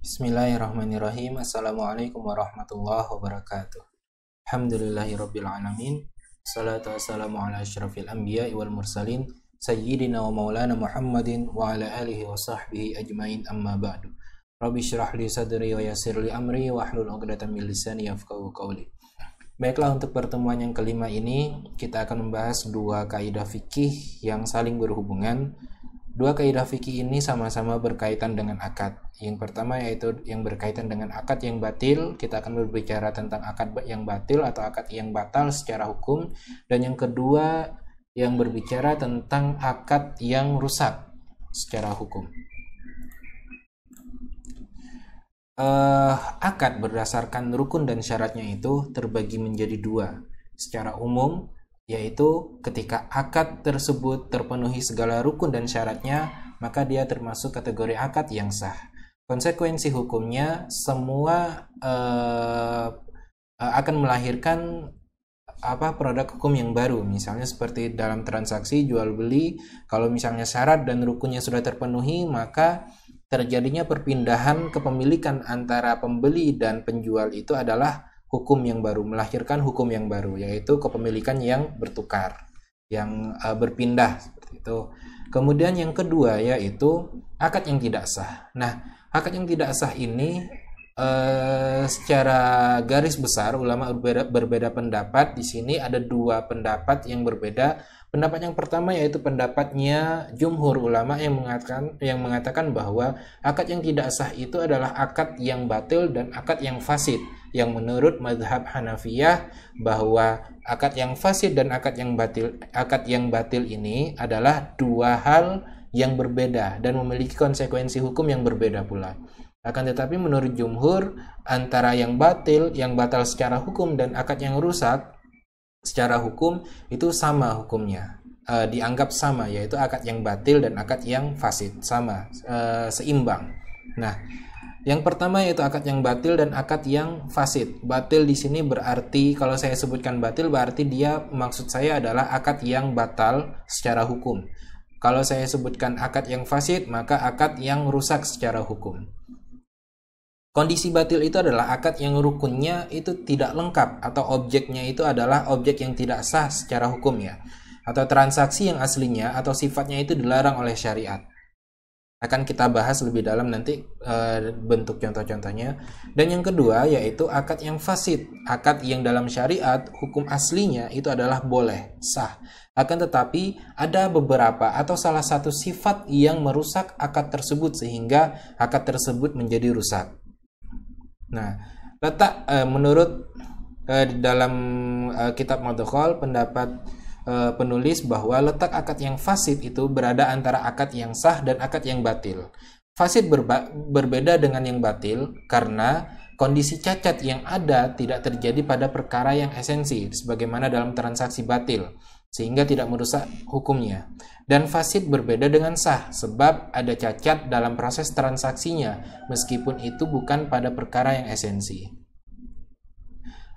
Bismillahirrahmanirrahim. Assalamualaikum warahmatullahi wabarakatuh. Alhamdulillahirabbil alamin. Salatu wassalamu ala asyrafil anbiya'i wal mursalin sayyidina wa maulana Muhammadin wa ala alihi wa sahbihi ajmain, amma ba'du. Rabbi syrah li sadri wa yassir li amri wa hlul 'uqdatam min lisani yafqahu qawli. Baiklah, untuk pertemuan yang kelima ini kita akan membahas dua kaidah fikih yang saling berhubungan. Dua kaidah fikih ini sama-sama berkaitan dengan akad. Yang pertama yaitu yang berkaitan dengan akad yang batil. Kita akan berbicara tentang akad yang batil atau akad yang batal secara hukum. Dan yang kedua yang berbicara tentang akad yang rusak secara hukum. Akad berdasarkan rukun dan syaratnya itu terbagi menjadi dua. Secara umum, yaitu ketika akad tersebut terpenuhi segala rukun dan syaratnya, maka dia termasuk kategori akad yang sah. Konsekuensi hukumnya semua akan melahirkan produk hukum yang baru. Misalnya seperti dalam transaksi jual beli, kalau misalnya syarat dan rukunnya sudah terpenuhi, maka terjadinya perpindahan kepemilikan antara pembeli dan penjual itu adalah hukum yang baru, melahirkan hukum yang baru, yaitu kepemilikan yang bertukar, yang berpindah seperti itu. Kemudian yang kedua yaitu akad yang tidak sah. Nah, akad yang tidak sah ini secara garis besar ulama berbeda pendapat. Di sini ada dua pendapat yang berbeda. Pendapat yang pertama yaitu pendapatnya jumhur ulama yang mengatakan bahwa akad yang tidak sah itu adalah akad yang batil dan akad yang fasid. Yang menurut mazhab Hanafiyah bahwa akad yang fasid dan akad yang batil ini adalah dua hal yang berbeda dan memiliki konsekuensi hukum yang berbeda pula. Akan tetapi menurut jumhur, antara yang batal secara hukum dan akad yang rusak secara hukum itu sama hukumnya, dianggap sama, yaitu akad yang batil dan akad yang fasid, sama, seimbang. Nah, yang pertama yaitu akad yang batil dan akad yang fasid. Batil di sini berarti, kalau saya sebutkan batil berarti maksud saya adalah akad yang batal secara hukum. Kalau saya sebutkan akad yang fasid, maka akad yang rusak secara hukum. Kondisi batil itu adalah akad yang rukunnya itu tidak lengkap atau objeknya itu adalah objek yang tidak sah secara hukum ya, atau transaksi yang aslinya atau sifatnya itu dilarang oleh syariat. Akan kita bahas lebih dalam nanti bentuk contoh-contohnya. Dan yang kedua yaitu akad yang fasid, akad yang dalam syariat hukum aslinya itu adalah boleh, sah. Akan tetapi ada beberapa atau salah satu sifat yang merusak akad tersebut sehingga akad tersebut menjadi rusak. Nah, menurut dalam kitab Madkhal, pendapat penulis bahwa letak akad yang fasid itu berada antara akad yang sah dan akad yang batil. Fasid berbeda dengan yang batil karena kondisi cacat yang ada tidak terjadi pada perkara yang esensi, sebagaimana dalam transaksi batil, sehingga tidak merusak hukumnya. Dan fasid berbeda dengan sah, sebab ada cacat dalam proses transaksinya, meskipun itu bukan pada perkara yang esensi.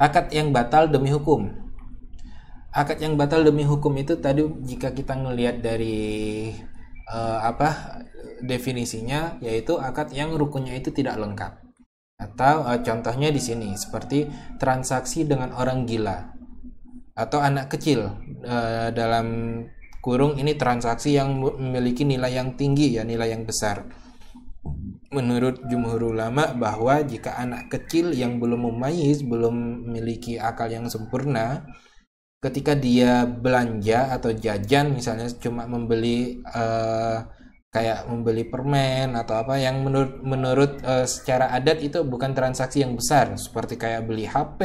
Akad yang batal demi hukum. Akad yang batal demi hukum itu tadi jika kita ngelihat dari definisinya, yaitu akad yang rukunnya itu tidak lengkap. Atau contohnya di sini seperti transaksi dengan orang gila atau anak kecil, dalam kurung ini transaksi yang memiliki nilai yang tinggi ya, nilai yang besar. Menurut jumhur ulama bahwa jika anak kecil yang belum memayyiz, belum memiliki akal yang sempurna, ketika dia belanja atau jajan misalnya cuma membeli kayak membeli permen atau apa yang menurut secara adat itu bukan transaksi yang besar, seperti kayak beli HP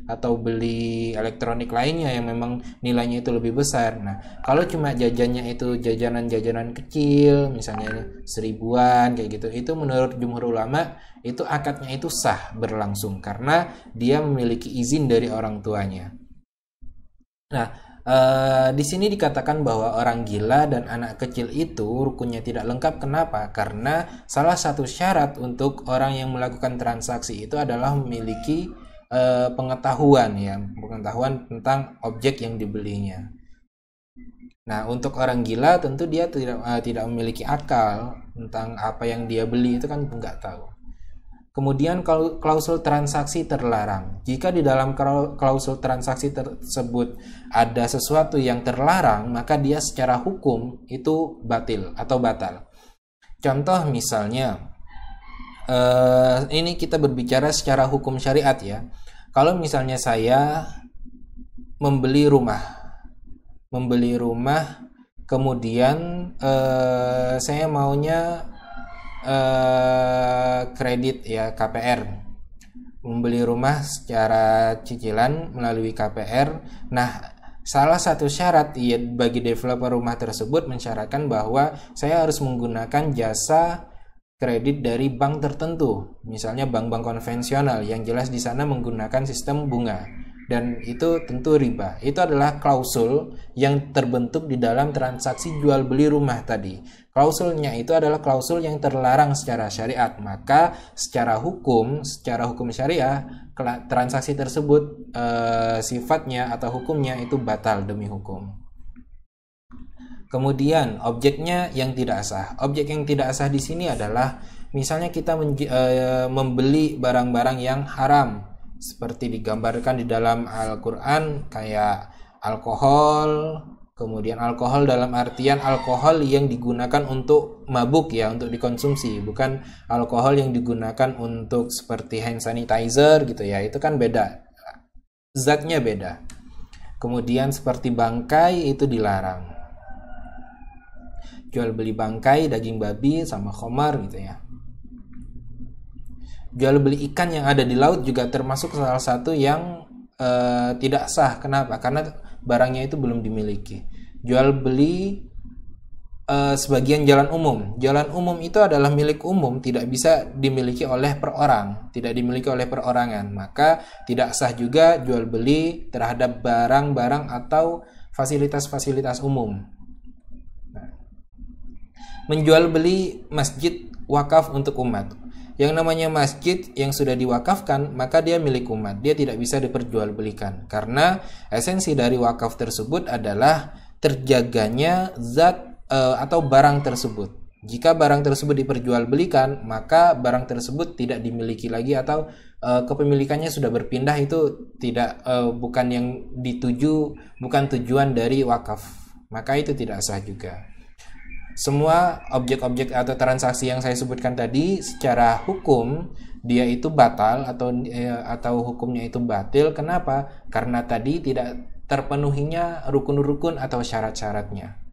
atau beli elektronik lainnya yang memang nilainya itu lebih besar. Nah, kalau cuma jajannya itu jajanan-jajanan kecil misalnya 1000-an kayak gitu, itu menurut jumhur ulama itu akadnya itu sah berlangsung karena dia memiliki izin dari orang tuanya. Nah, di sini dikatakan bahwa orang gila dan anak kecil itu rukunnya tidak lengkap. Kenapa? Karena salah satu syarat untuk orang yang melakukan transaksi itu adalah memiliki pengetahuan tentang objek yang dibelinya. Nah, untuk orang gila tentu dia tidak memiliki akal tentang apa yang dia beli, itu kan nggak tahu. Kemudian klausul transaksi terlarang. Jika di dalam klausul transaksi tersebut ada sesuatu yang terlarang, maka dia secara hukum itu batil atau batal. Contoh misalnya, ini kita berbicara secara hukum syariat ya. Kalau misalnya saya membeli rumah, kemudian saya maunya kredit ya, KPR, membeli rumah secara cicilan melalui KPR. Nah, salah satu syarat ya bagi developer rumah tersebut mensyaratkan bahwa saya harus menggunakan jasa kredit dari bank tertentu, misalnya bank-bank konvensional yang jelas di sana menggunakan sistem bunga, dan itu tentu riba. Itu adalah klausul yang terbentuk di dalam transaksi jual beli rumah tadi. Klausulnya itu adalah klausul yang terlarang secara syariat, maka secara hukum syariah transaksi tersebut sifatnya atau hukumnya itu batal demi hukum. Kemudian objeknya yang tidak sah. Objek yang tidak sah di sini adalah misalnya kita membeli barang-barang yang haram, seperti digambarkan di dalam Al-Quran kayak alkohol. Kemudian alkohol dalam artian alkohol yang digunakan untuk mabuk ya, untuk dikonsumsi, bukan alkohol yang digunakan untuk seperti hand sanitizer gitu ya, itu kan beda, zatnya beda. Kemudian seperti bangkai itu dilarang, jual beli bangkai daging babi sama khamar gitu ya. Jual beli ikan yang ada di laut juga termasuk salah satu yang tidak sah. Kenapa? Karena barangnya itu belum dimiliki. Jual beli sebagian jalan umum. Jalan umum itu adalah milik umum, tidak bisa dimiliki oleh perorang, tidak dimiliki oleh perorangan. Maka tidak sah juga jual beli terhadap barang-barang atau fasilitas-fasilitas umum. Nah, menjual beli masjid wakaf untuk umat. Yang namanya masjid yang sudah diwakafkan, maka dia milik umat. Dia tidak bisa diperjualbelikan. Karena esensi dari wakaf tersebut adalah terjaganya zat atau barang tersebut. Jika barang tersebut diperjualbelikan, maka barang tersebut tidak dimiliki lagi atau kepemilikannya sudah berpindah. Itu tidak bukan yang dituju, bukan tujuan dari wakaf. Maka itu tidak sah juga. Semua objek-objek atau transaksi yang saya sebutkan tadi secara hukum dia itu batal atau hukumnya itu batil. Kenapa? Karena tadi tidak terpenuhinya rukun-rukun atau syarat-syaratnya.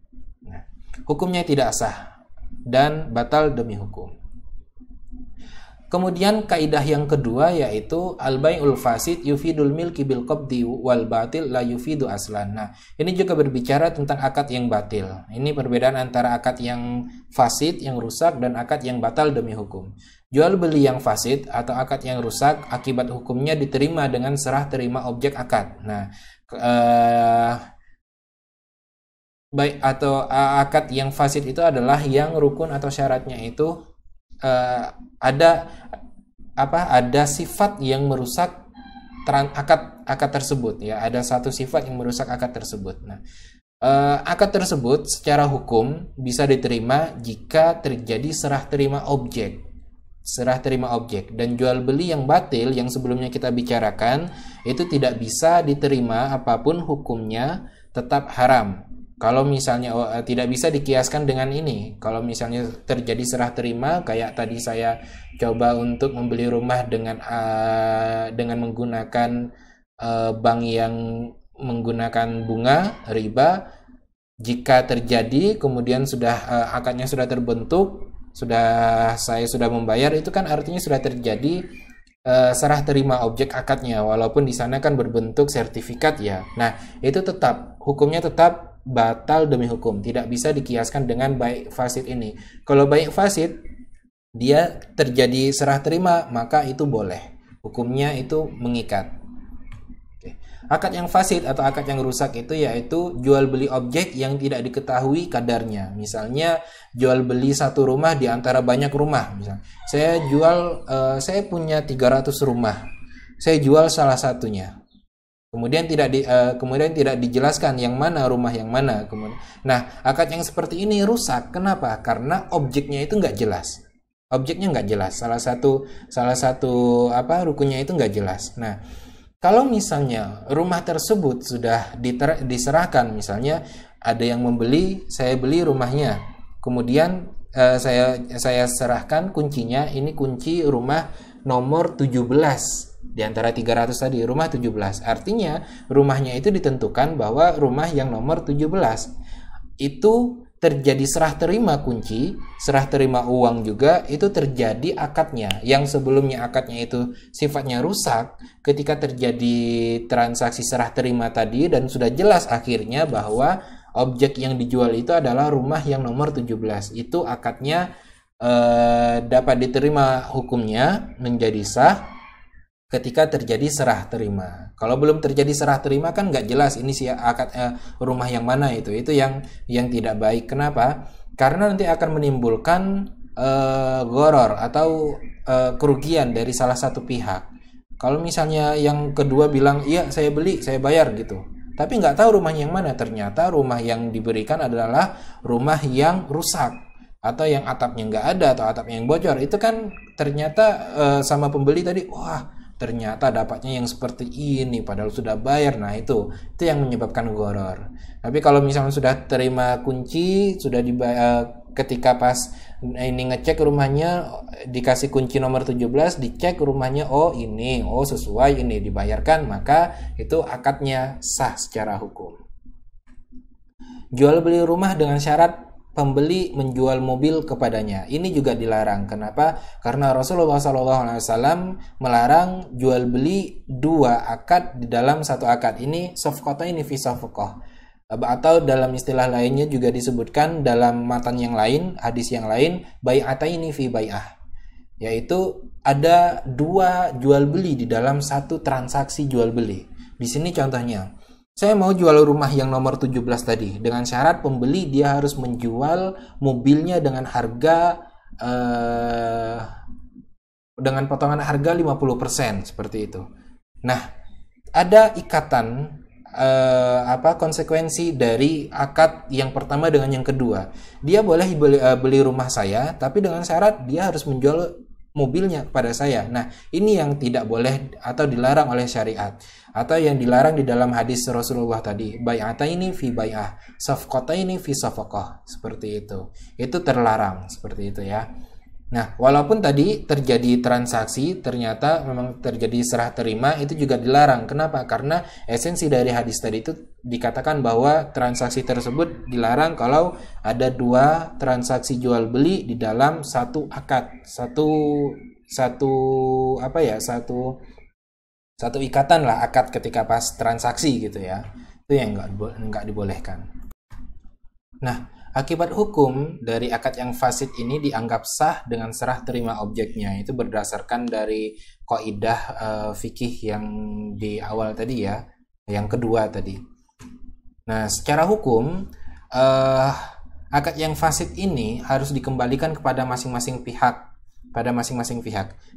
Nah, hukumnya tidak sah dan batal demi hukum. Kemudian kaidah yang kedua yaitu al-bai'ul fasid yufidul milki bil qabdi wal batil la yufidu aslan. Nah, ini juga berbicara tentang akad yang batil. Ini perbedaan antara akad yang fasid, yang rusak, dan akad yang batal demi hukum. Jual beli yang fasid atau akad yang rusak akibat hukumnya diterima dengan serah terima objek akad. Nah, baik atau akad yang fasid itu adalah yang rukun atau syaratnya itu ada sifat yang merusak akad tersebut ya, ada satu sifat yang merusak akad tersebut. Nah, akad tersebut secara hukum bisa diterima jika terjadi serah terima objek, dan jual beli yang batil yang sebelumnya kita bicarakan itu tidak bisa diterima, apapun hukumnya tetap haram. Kalau misalnya tidak bisa dikiaskan dengan ini. Kalau misalnya terjadi serah terima, kayak tadi saya coba untuk membeli rumah dengan menggunakan bank yang menggunakan bunga riba. Jika terjadi kemudian sudah akadnya sudah terbentuk, saya sudah membayar, itu kan artinya sudah terjadi serah terima objek akadnya, walaupun di sana kan berbentuk sertifikat ya. Nah, itu tetap hukumnya tetap batal demi hukum, tidak bisa dikiaskan dengan baik fasid ini. Kalau baik fasid dia terjadi serah terima, maka itu boleh, hukumnya itu mengikat. Akad yang fasid atau akad yang rusak itu yaitu jual beli objek yang tidak diketahui kadarnya. Misalnya jual beli satu rumah di antara banyak rumah. Misalnya saya punya 300 rumah, saya jual salah satunya. Kemudian tidak dijelaskan yang mana rumah yang mana. Nah, akad yang seperti ini rusak. Kenapa? Karena objeknya itu nggak jelas. objeknya nggak jelas, salah satu apa rukunnya itu nggak jelas. Nah, kalau misalnya rumah tersebut sudah diserahkan, misalnya ada yang membeli, saya beli rumahnya, kemudian saya serahkan kuncinya, ini kunci rumah nomor 17 di antara 300 tadi, rumah 17. Artinya rumahnya itu ditentukan bahwa rumah yang nomor 17 itu terjadi serah terima kunci, serah terima uang juga, itu terjadi akadnya. Yang sebelumnya akadnya itu sifatnya rusak, ketika terjadi transaksi serah terima tadi dan sudah jelas akhirnya bahwa objek yang dijual itu adalah rumah yang nomor 17, itu akadnya dapat diterima hukumnya menjadi sah ketika terjadi serah terima. Kalau belum terjadi serah terima kan nggak jelas ini si akad rumah yang mana itu yang tidak baik. Kenapa? Karena nanti akan menimbulkan goror atau kerugian dari salah satu pihak. Kalau misalnya yang kedua bilang iya saya beli, saya bayar gitu, tapi nggak tahu rumah yang mana, ternyata rumah yang diberikan adalah rumah yang rusak atau yang atapnya nggak ada atau atapnya yang bocor, itu kan ternyata sama pembeli tadi, wah ternyata dapatnya yang seperti ini padahal sudah bayar. Nah itu yang menyebabkan goror. Tapi kalau misalnya sudah terima kunci, sudah dibayar, ketika pas ini ngecek rumahnya dikasih kunci nomor 17, dicek rumahnya ini sesuai, ini dibayarkan, maka itu akadnya sah secara hukum. Jual beli rumah dengan syarat pembeli menjual mobil kepadanya, ini juga dilarang. Kenapa? Karena Rasulullah SAW melarang jual beli dua akad di dalam satu akad. Ini safqataini fi safqah, atau dalam istilah lainnya juga disebutkan dalam matan yang lain, hadis yang lain, bai'ataini fi bai'ah, yaitu ada dua jual beli di dalam satu transaksi jual beli. Di sini contohnya, saya mau jual rumah yang nomor 17 tadi dengan syarat pembeli dia harus menjual mobilnya dengan harga dengan potongan harga 50% seperti itu. Nah, ada ikatan konsekuensi dari akad yang pertama dengan yang kedua. Dia boleh beli rumah saya, tapi dengan syarat dia harus menjual mobilnya pada saya. Nah, ini yang tidak boleh atau dilarang oleh syariat, atau yang dilarang di dalam hadis Rasulullah tadi, bai'ataini fi bai'ah, safqataini fi safaqah, seperti itu. Itu terlarang seperti itu ya. Nah, walaupun tadi terjadi transaksi, ternyata memang terjadi serah terima, itu juga dilarang. Kenapa? Karena esensi dari hadis tadi itu dikatakan bahwa transaksi tersebut dilarang kalau ada dua transaksi jual beli di dalam satu akad, satu ikatan lah, akad ketika pas transaksi gitu ya. Itu yang nggak dibolehkan. Nah, akibat hukum dari akad yang fasid ini dianggap sah dengan serah terima objeknya. Itu berdasarkan dari kaidah fikih yang di awal tadi ya, yang kedua tadi. Nah, secara hukum akad yang fasid ini harus dikembalikan kepada masing-masing pihak,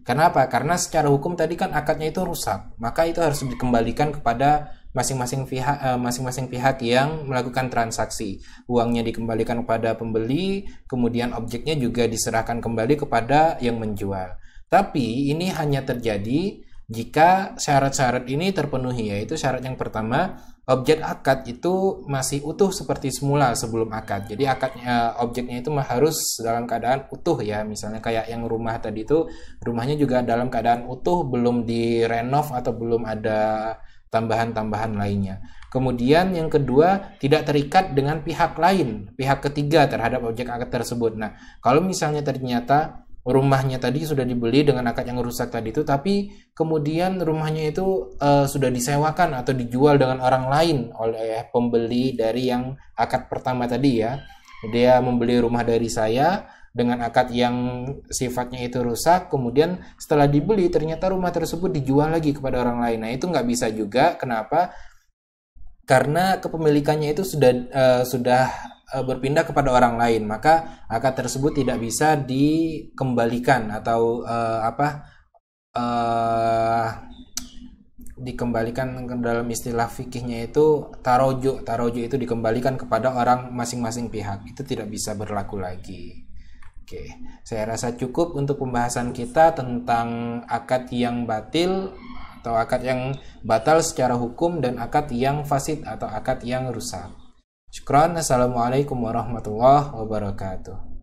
Kenapa? Karena secara hukum tadi kan akadnya itu rusak, maka itu harus dikembalikan kepada masing-masing pihak yang melakukan transaksi. Uangnya dikembalikan kepada pembeli, kemudian objeknya juga diserahkan kembali kepada yang menjual. Tapi ini hanya terjadi jika syarat-syarat ini terpenuhi, yaitu syarat yang pertama, objek akad itu masih utuh seperti semula sebelum akad. Jadi objeknya itu harus dalam keadaan utuh ya. Misalnya kayak yang rumah tadi itu, rumahnya juga dalam keadaan utuh, belum direnov atau belum ada tambahan-tambahan lainnya. Kemudian yang kedua, tidak terikat dengan pihak lain, pihak ketiga terhadap objek akad tersebut. Nah, kalau misalnya ternyata rumahnya tadi sudah dibeli dengan akad yang rusak tadi itu, tapi kemudian rumahnya itu sudah disewakan atau dijual dengan orang lain oleh pembeli dari yang akad pertama tadi ya. Dia membeli rumah dari saya dengan akad yang sifatnya itu rusak, kemudian setelah dibeli ternyata rumah tersebut dijual lagi kepada orang lain. Nah, itu nggak bisa juga. Kenapa? Karena kepemilikannya itu sudah berpindah kepada orang lain, maka akad tersebut tidak bisa dikembalikan atau dikembalikan dalam istilah fikihnya itu taroju itu dikembalikan kepada orang masing-masing pihak, itu tidak bisa berlaku lagi. Oke, saya rasa cukup untuk pembahasan kita tentang akad yang batil atau akad yang batal secara hukum dan akad yang fasid atau akad yang rusak. Syukran. Assalamualaikum warahmatullahi wabarakatuh.